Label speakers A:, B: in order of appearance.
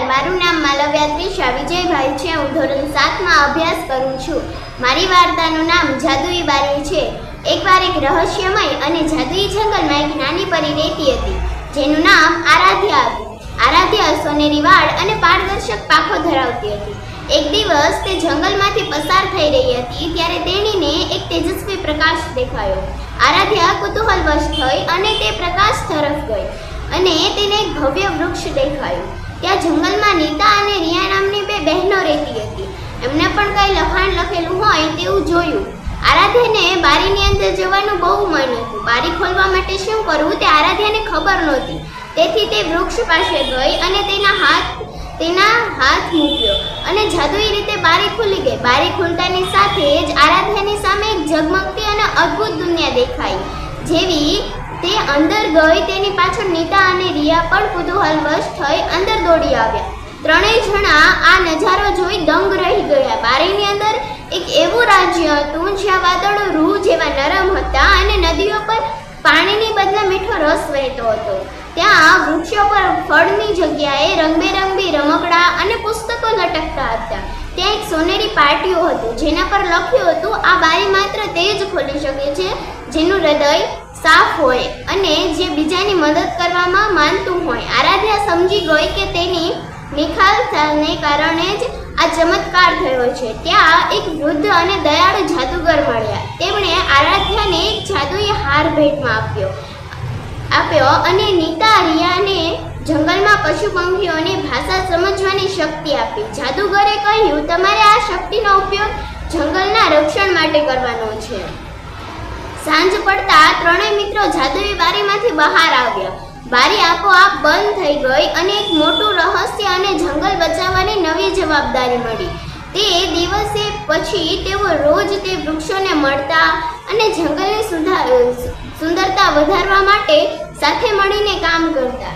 A: મારું નામ માલવ્યા ત્રિષા વિજયભાઈ છે। હું ધોરણ 7 માં અભ્યાસ કરું છું। મારી વાર્તાનું નામ જાદુઈ બારી છે। એકવાર એક રહસ્યમય અને જાદુઈ જંગલમાં એક નાની પરી રહેતી હતી, જેનું નામ આરાધ્યા હતું। આરાધ્યા સોનેરી વાળ અને પારદર્શક પાંખો ધરાવતી હતી। એક દિવસ તે જંગલમાંથી પસાર થઈ રહી હતી ત્યારે તેણીને એક તેજસ્વી પ્રકાશ દેખાયો। આરાધ્યા કુતૂહલવશ થઈ અને તે પ્રકાશ તરફ ગઈ અને તેને એક ભવ્ય વૃક્ષ દેખાયું। ત્યાં જંગલમાં નીતા અને રિયા નામની બે બહેનો રહેતી હતી। એમને પણ કંઈ લખાણ લખેલું હોય તેવું જોયું। આરાધ્યાને બારીની અંદર જવાનું બહુ મન હતું। બારી ખોલવા માટે શું કરવું તે આરાધ્યાને ખબર નહોતી, તેથી તે વૃક્ષ પાસે ગઈ અને તેના હાથ મૂક્યો અને જાદુઈ રીતે બારી ખુલી ગઈ। બારી ખુલતાની સાથે જ આરાધ્યાની સામે એક ઝગમગતી અને અદ્ભુત દુનિયા દેખાઈ। જેવી તે અંદર ગઈ તેની પાછળ નીતા અને રિયા પણ કુતૂહલવશ થઈ અંદર દોડી આવ્યા। ત્રણેય જણા આ નજારો જોઈ દંગ રહી ગયા। બારીની અંદર એક એવું રાજ્ય હતું જ્યાં વાદળો રૂ જેવા નરમ હતા અને નદીઓ પર પાણીની બદલે મીઠો રસ વહેતો હતો। ત્યાં વૃક્ષો પર ફળની જગ્યાએ રંગબેરંગી રમકડા અને પુસ્તકો લટકતા હતા। ત્યાં એક સોનેરી પાટિયું હતું જેના પર લખ્યું હતું, આ બારી માત્ર તે જ ખોલી શકે છે જેનું હૃદય સાફ હોય અને જે બીજાની મદદ કરવામાં માનતું હોય। આરાધ્યા સમજી ગઈ કે તેની નિખાલસાને કારણે જ આ ચમત્કાર થયો છે। ત્યાં એક વૃદ્ધ અને દયાળુ જાદુગર મળ્યા। તેમણે આરાધ્યાને એક જાદુઈ હાર ભેટમાં આપ્યો અને નીતા રિયાને જંગલમાં પશુ પંખીઓની ભાષા સમજવાની શક્તિ આપી। જાદુગરે કહ્યું, તમારે આ શક્તિનો ઉપયોગ જંગલના રક્ષણ માટે કરવાનો છે। સાંજ પડતા ત્રણેય મિત્રો જાદુઈ બારીમાંથી બહાર આવ્યા। બારી આપોઆપ બંધ થઈ ગઈ અને એક મોટું રહસ્ય અને જંગલ બચાવવાની નવી જવાબદારી મળી। તે દિવસે પછી તેઓ રોજ તે વૃક્ષોને મળતા અને જંગલની સુંદરતા વધારવા માટે સાથે મળીને કામ કરતા।